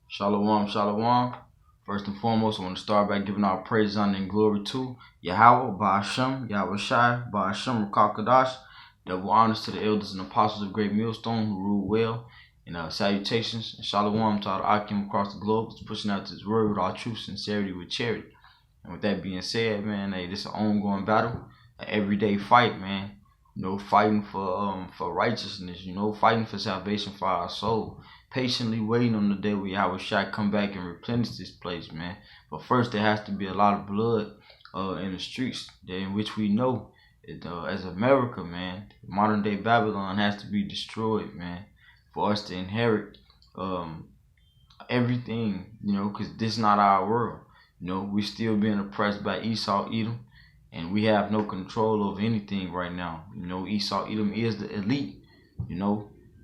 Shalom, shalom. First and foremost, I want to start by giving our praise, honor, and glory to Yahweh, Ba'ashem, Yahweh Shai, Ba'ashem, Rakakadash. Double honors to the elders and apostles of Great Millstone who rule well. And salutations and shalom to all the Akim across the globe that's pushing out this word with all truth, sincerity, with charity. And with that being said, man, hey, this is an ongoing battle, an everyday fight, man. Fighting for righteousness, fighting for salvation for our soul. Patiently waiting on the day where Yahweh Shai come back and replenish this place, man. But first, there has to be a lot of blood in the streets, in which we know it, as America, man, modern day Babylon has to be destroyed, man, for us to inherit everything, because this is not our world. We're still being oppressed by Esau, Edom, and we have no control over anything right now. Esau, Edom is the elite,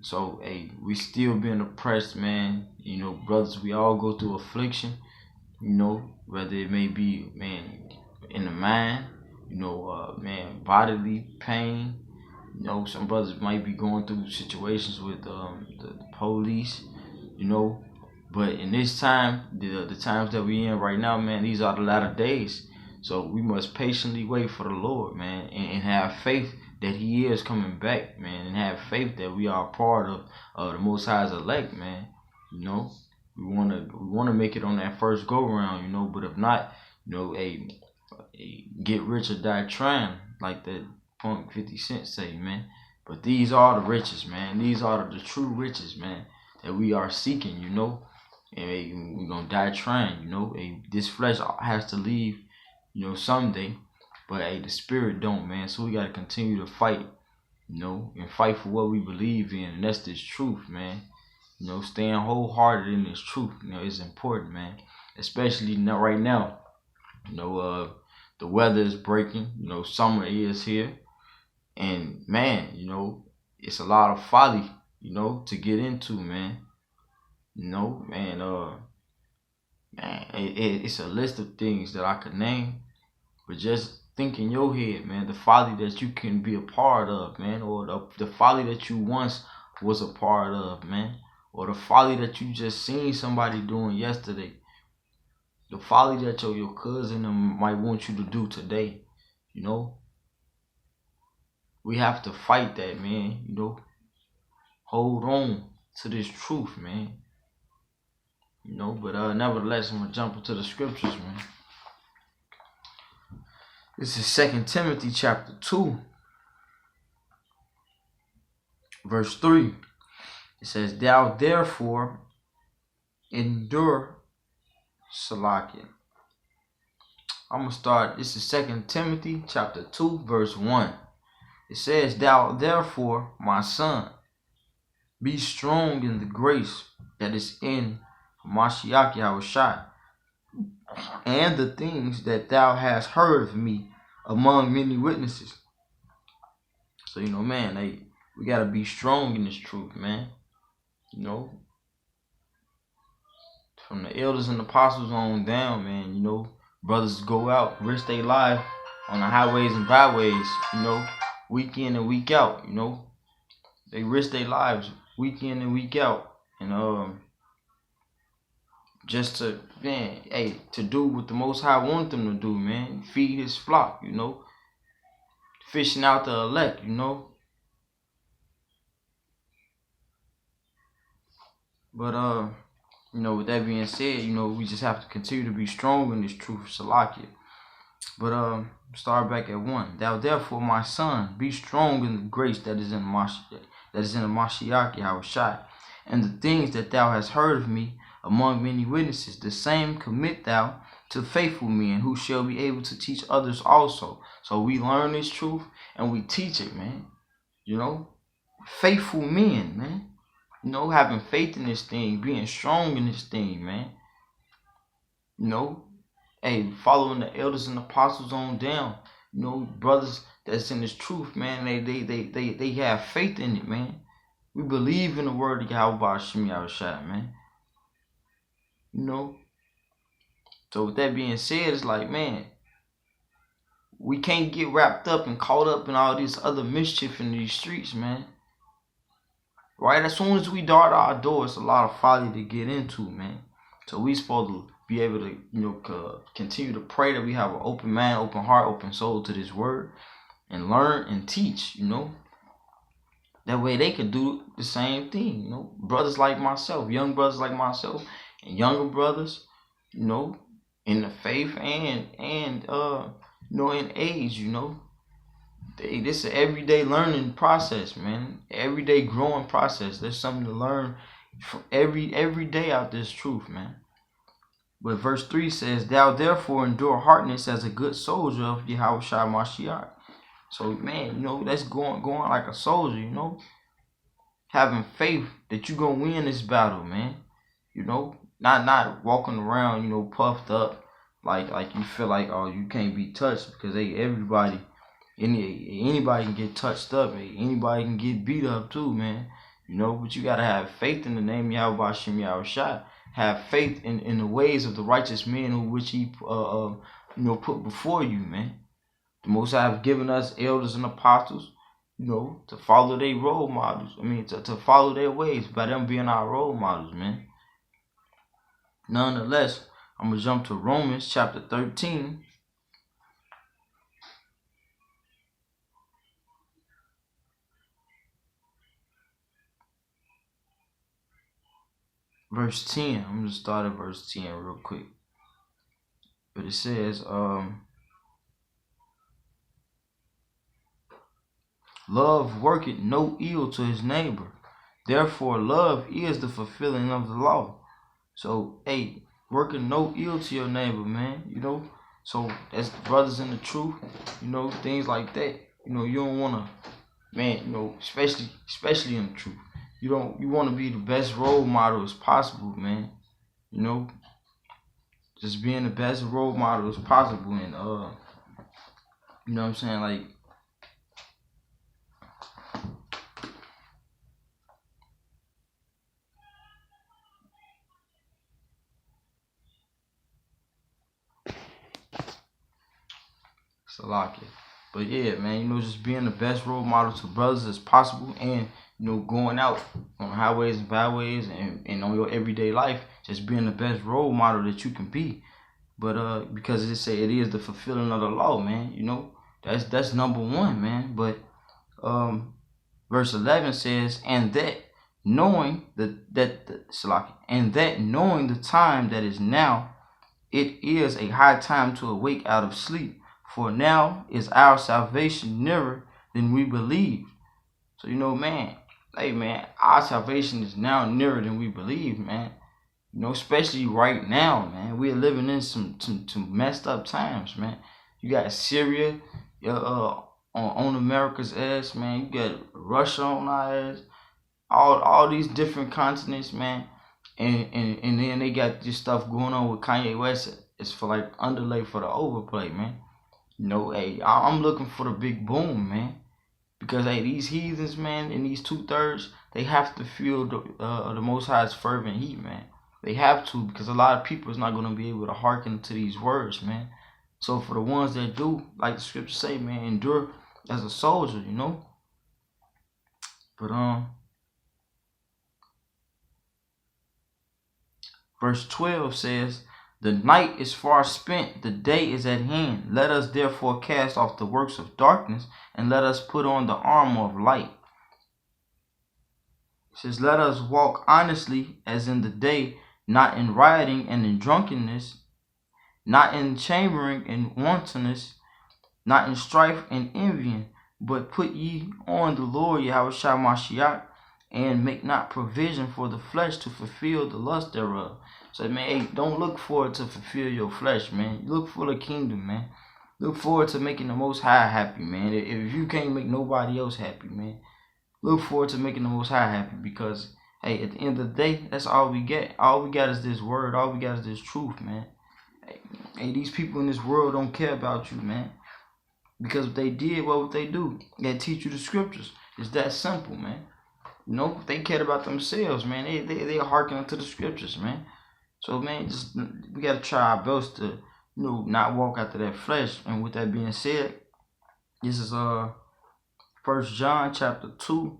So, hey, we still being oppressed, man. Brothers, we all go through affliction, whether it may be, man, in the mind, man, bodily pain. Some brothers might be going through situations with the police, But in this time, the times that we in right now, man, these are the latter days. So we must patiently wait for the Lord, man, and have faith that He is coming back, man, and have faith that we are part of the Most High's elect, man. We wanna make it on that first go round, But if not, get rich or die trying, like that punk 50 Cent say, man. But these are the riches, man. These are the true riches, man, that we are seeking, And we're gonna die trying, This flesh has to leave, someday. But hey, the spirit don't, man. So we gotta continue to fight, and fight for what we believe in, and that's this truth, man. Staying wholehearted in this truth, is important, man. Especially now, right now. The weather is breaking. Summer is here, and man, it's a lot of folly, to get into, man. It's a list of things that I could name, but just think in your head, man, the folly that you can be a part of, man, or the folly that you once was a part of, man, or the folly that you just seen somebody doing yesterday, the folly that your cousin might want you to do today, We have to fight that, man, Hold on to this truth, man. But nevertheless, I'm gonna jump into the scriptures, man. This is 2 Timothy chapter 2, verse 3. It says, "Thou therefore endure Salakia." I'm gonna start. This is 2 Timothy chapter 2, verse 1. It says, "Thou therefore, my son, be strong in the grace that is in Mashiach Yahushua, and the things that thou hast heard of me among many witnesses." So, man, we gotta be strong in this truth, man. From the elders and apostles on down, man, brothers go out, risk their life on the highways and byways, week in and week out, They risk their lives week in and week out, and just to, man, to do what the Most High want them to do, man. Feed His flock, Fishing out the elect, But with that being said, we just have to continue to be strong in this truth, Salakia. But start back at 1. "Thou therefore, my son, be strong in the grace that is in the Mashiach Yahushua, and the things that thou hast heard of me among many witnesses, the same commit thou to faithful men who shall be able to teach others also." So we learn this truth and we teach it, man. Faithful men, man. Having faith in this thing, being strong in this thing, man. Following the elders and apostles on down. Brothers that's in this truth, man. They have faith in it, man. We believe in the word of Yahweh Hashem Yahushua, man. So with that being said, it's like, man, we can't get wrapped up and caught up in all this other mischief in these streets, man. Right? As soon as we dart our door, it's a lot of folly to get into, man. So we supposed to be able to, continue to pray that we have an open mind, open heart, open soul to this word, and learn and teach. That way they can do the same thing. Brothers like myself, young brothers like myself, and younger brothers, in the faith and in age. This is an everyday learning process, man. Everyday growing process. There's something to learn from every day out this truth, man. But verse 3 says, "Thou therefore endure hardness as a good soldier of Yahushua Mashiach." So, man, that's going like a soldier, having faith that you're going to win this battle, man. Not walking around, puffed up like you feel like, oh, you can't be touched, because anybody can get touched up. Anybody can get beat up too, man. But you got to have faith in the name of Yahweh Hashem Yahushua. Have faith in the ways of the righteous men who which he put before you, man. The Most High have given us elders and apostles, to follow their role models. To follow their ways by them being our role models, man. Nonetheless, I'm going to jump to Romans chapter 13. Verse 10. I'm going to start at verse 10 real quick. But it says, love worketh no ill to his neighbor. Therefore, love is the fulfilling of the law. So, hey, working no ill to your neighbor, man. So that's brothers in the truth. Things like that. You don't want to, man. Especially in the truth. You want to be the best role model as possible, man. Just being the best role model as possible, and you know what I'm saying, like. Salakia. But yeah, man, just being the best role model to brothers as possible, and going out on highways and byways and on your everyday life, just being the best role model that you can be. But because it say it is the fulfilling of the law, man. That's number one, man. But verse 11 says, and that knowing the time that is now, it is a high time to awake out of sleep. For now is our salvation nearer than we believe. So, man, hey, man, our salvation is now nearer than we believe, man. Especially right now, man. We're living in some messed up times, man. You got Syria on America's ass, man. You got Russia on our ass. All these different continents, man. And then they got this stuff going on with Kanye West. It's for like underlay for the overplay, man. Hey, I'm looking for the big boom, man. Because, hey, these heathens, man, in these 2/3, they have to feel the Most High's fervent heat, man. They have to, because a lot of people is not going to be able to hearken to these words, man. So for the ones that do, like the scriptures say, man, endure as a soldier, But verse 12 says, the night is far spent, the day is at hand. Let us therefore cast off the works of darkness, and let us put on the armor of light. It says, let us walk honestly as in the day, not in rioting and in drunkenness, not in chambering and wantonness, not in strife and envying, but put ye on the Lord Yahushua Mashiach, and make not provision for the flesh to fulfill the lust thereof. So, man, hey, don't look forward to fulfill your flesh, man. Look for the kingdom, man. Look forward to making the Most High happy, man. If you can't make nobody else happy, man, look forward to making the Most High happy, because, hey, at the end of the day, that's all we get. All we got is this word. All we got is this truth, man. Hey, these people in this world don't care about you, man. Because if they did, what would they do? They teach you the scriptures. It's that simple, man. If they cared about themselves, man, they hearken to the scriptures, man. So, man, we got to try our best to, not walk after that flesh. And with that being said, this is 1 John chapter 2.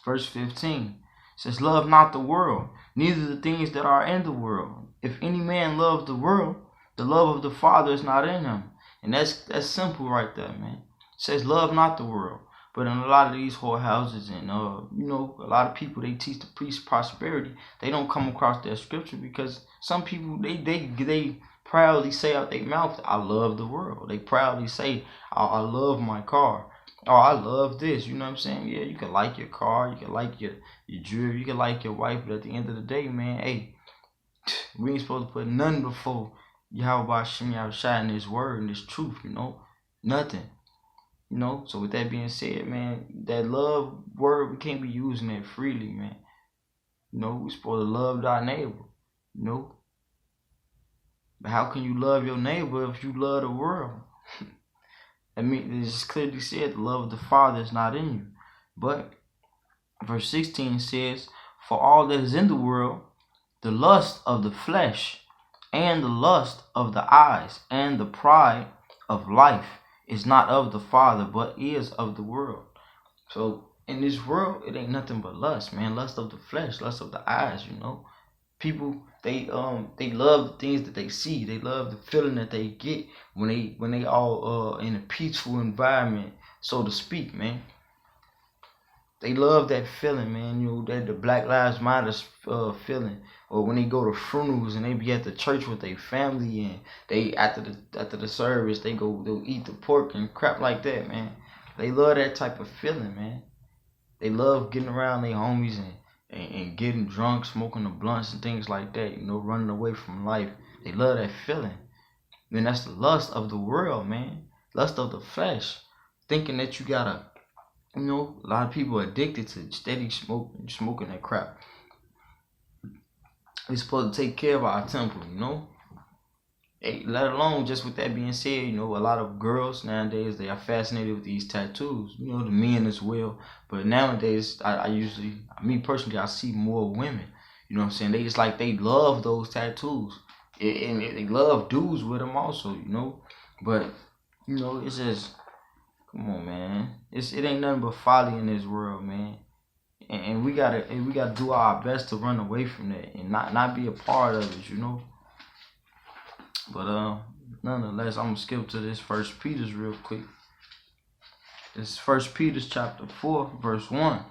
Verse 15 says, love not the world, neither the things that are in the world. If any man love the world, the love of the Father is not in him. And that's simple right there, man. It says, love not the world. But in a lot of these whorehouses and, a lot of people, they teach the preach prosperity. They don't come across that scripture because some people, they proudly say out their mouth, I love the world. They proudly say, I love my car. Oh, I love this. You know what I'm saying? Yeah, you can like your car. You can like your jewelry. You can like your wife. But at the end of the day, man, hey, we ain't supposed to put nothing before Yahweh Shem Yahushua in this word and this truth, Nothing. So with that being said, man, that love word, we can't be using it freely, man. We're supposed to love our neighbor, But how can you love your neighbor if you love the world? I mean, it's clearly said the love of the Father is not in you. But verse 16 says, for all that is in the world, the lust of the flesh and the lust of the eyes and the pride of life is not of the Father, but is of the world. So in this world, it ain't nothing but lust, man. Lust of the flesh, lust of the eyes, People, they love the things that they see. They love the feeling that they get when they all in a peaceful environment, so to speak, man. They love that feeling, man. That the Black Lives Matter feeling, or when they go to funerals and they be at the church with their family, and they after the service they'll eat the pork and crap like that, man. They love that type of feeling, man. They love getting around their homies and getting drunk, smoking the blunts and things like that. Running away from life. They love that feeling. And that's the lust of the world, man. Lust of the flesh, thinking that you gotta. A lot of people are addicted to steady smoking that crap. We're supposed to take care of our temple, Hey, let alone, just with that being said, a lot of girls nowadays, they are fascinated with these tattoos, the men as well. But nowadays, me personally, I see more women, what I'm saying? They just they love those tattoos. And they love dudes with them also, But, it's just, come on, man. It ain't nothing but folly in this world, man. And we gotta do our best to run away from that and not be a part of it, But nonetheless, I'm gonna skip to this First Peter's real quick. This First Peter's chapter 4, verse 1.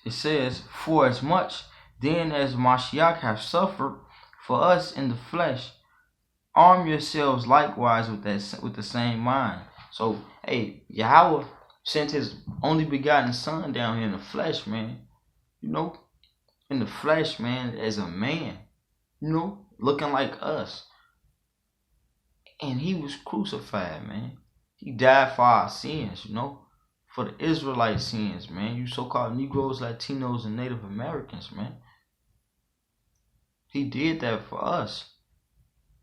It says, for as much then as Mashiach have suffered for us in the flesh, arm yourselves likewise with the same mind. So, hey, Yahweh sent his only begotten son down here in the flesh, man. In the flesh, man, as a man, looking like us. And he was crucified, man. He died for our sins, for the Israelite sins, man. You so-called Negroes, Latinos, and Native Americans, man. He did that for us,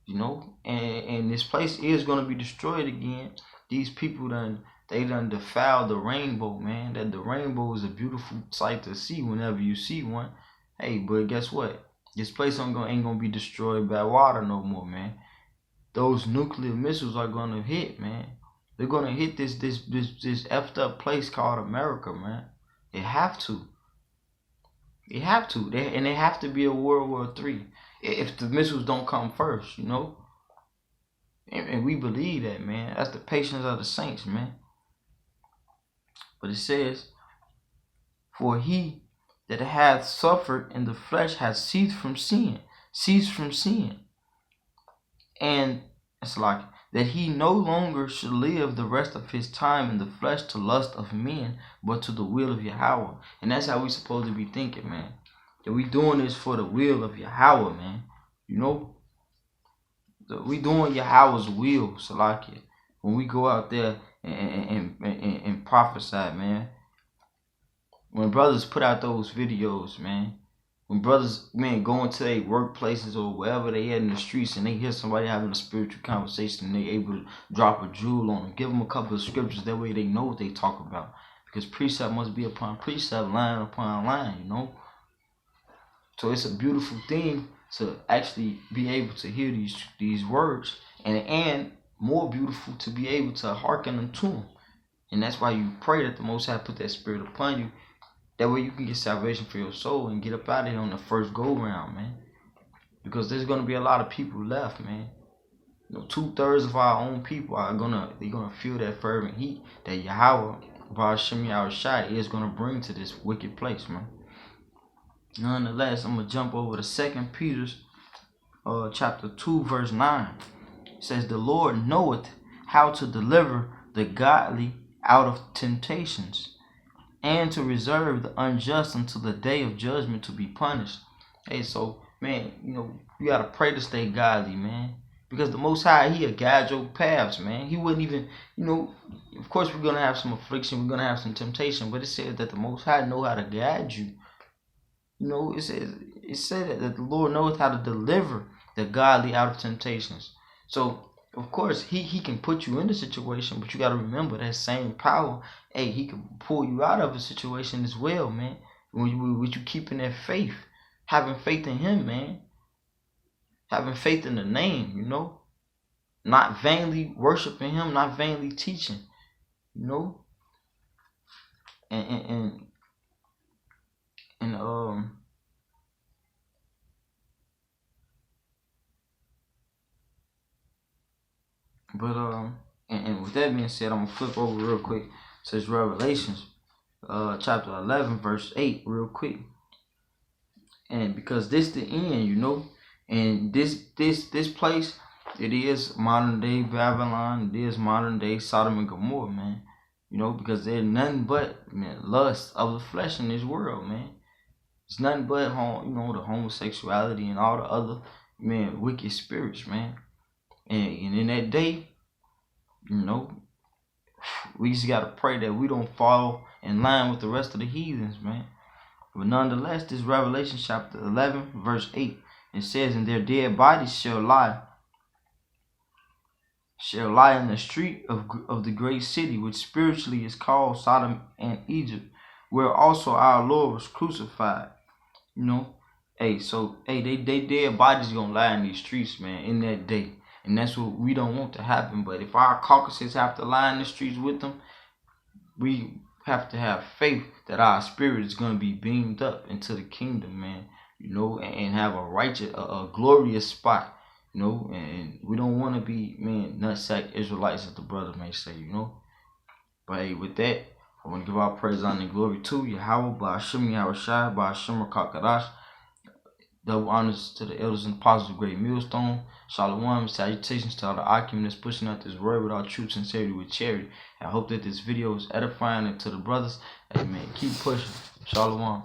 and this place is going to be destroyed again. These people they done defiled the rainbow, man. That the rainbow is a beautiful sight to see whenever you see one. Hey, but guess what? This place ain't gonna be destroyed by water no more, man. Those nuclear missiles are gonna hit, man. They're gonna hit this effed up place called America, man. They have to. They have to. They have to be a World War III if the missiles don't come first, And we believe that, man. That's the patience of the saints, man. But it says, for he that hath suffered in the flesh hath ceased from sin. And it's like that he no longer should live the rest of his time in the flesh to lust of men, but to the will of Yahweh. And that's how we supposed to be thinking, man. That we doing this for the will of Yahweh, man. We doing Yahweh's will, Salakia. When we go out there and prophesy, man. When brothers put out those videos, man. When brothers, man, go into their workplaces or wherever they at in the streets and they hear somebody having a spiritual conversation and they able to drop a jewel on them, give them a couple of scriptures, that way they know what they talk about. Because precept must be upon precept, line upon line, So it's a beautiful thing to actually be able to hear these words, and more beautiful to be able to hearken unto them. And that's why you pray that the Most High put that spirit upon you, That way you can get salvation for your soul and get up out of here on the first go round, man. Because there's gonna be a lot of people left, man. 2/3 of our own people they're gonna feel that fervent heat that Yahweh Ba'Shem Yahushai is gonna bring to this wicked place, man. Nonetheless, I'm gonna jump over to 2 Peter chapter 2, verse 9. It says, "The Lord knoweth how to deliver the godly out of temptations, and to reserve the unjust until the day of judgment to be punished." Hey, so man, you gotta pray to stay godly, man. Because the Most High, He'll guide your paths, man. He wouldn't even, of course we're gonna have some affliction, we're gonna have some temptation, but it says that the Most High know how to guide you. It said that the Lord knows how to deliver the godly out of temptations. So of course he can put you in the situation, but you got to remember that same power. Hey, He can pull you out of a situation as well, man. When you keeping that faith, having faith in Him, man. Having faith in the name, not vainly worshiping Him, not vainly teaching, and with that being said, I'm gonna flip over real quick. It says Revelations chapter 11 verse 8 real quick. And because this the end, and this place, it is modern day Babylon, it is modern day Sodom and Gomorrah, man. Because there's nothing but lust of the flesh in this world, man. It's nothing but the homosexuality and all the other wicked spirits, man. And in that day, we just gotta pray that we don't fall in line with the rest of the heathens, man. But nonetheless, this Revelation chapter 11 verse 8, it says, "And their dead bodies shall lie in the street of the great city, which spiritually is called Sodom and Egypt, where also our Lord was crucified." Hey, so they dead bodies gonna lie in these streets, man, in that day. And that's what we don't want to happen. But if our carcasses have to lie in the streets with them, we have to have faith that our spirit is going to be beamed up into the kingdom, man, and have a righteous, a glorious spot, and we don't want to be, nutsack Israelites, as the brother may say, But hey, with that, I want to give our praise, honor, and glory to Yahweh, Ba'Shem Yahushai, Ba'Shem Rakakadash. Double honors to the elders and apostles of Great Millstone. Shalom, salutations to all the Akim that's pushing out this word with all true sincerity, with charity. I hope that this video is edifying to the brothers. Hey, man, keep pushing. Shalom.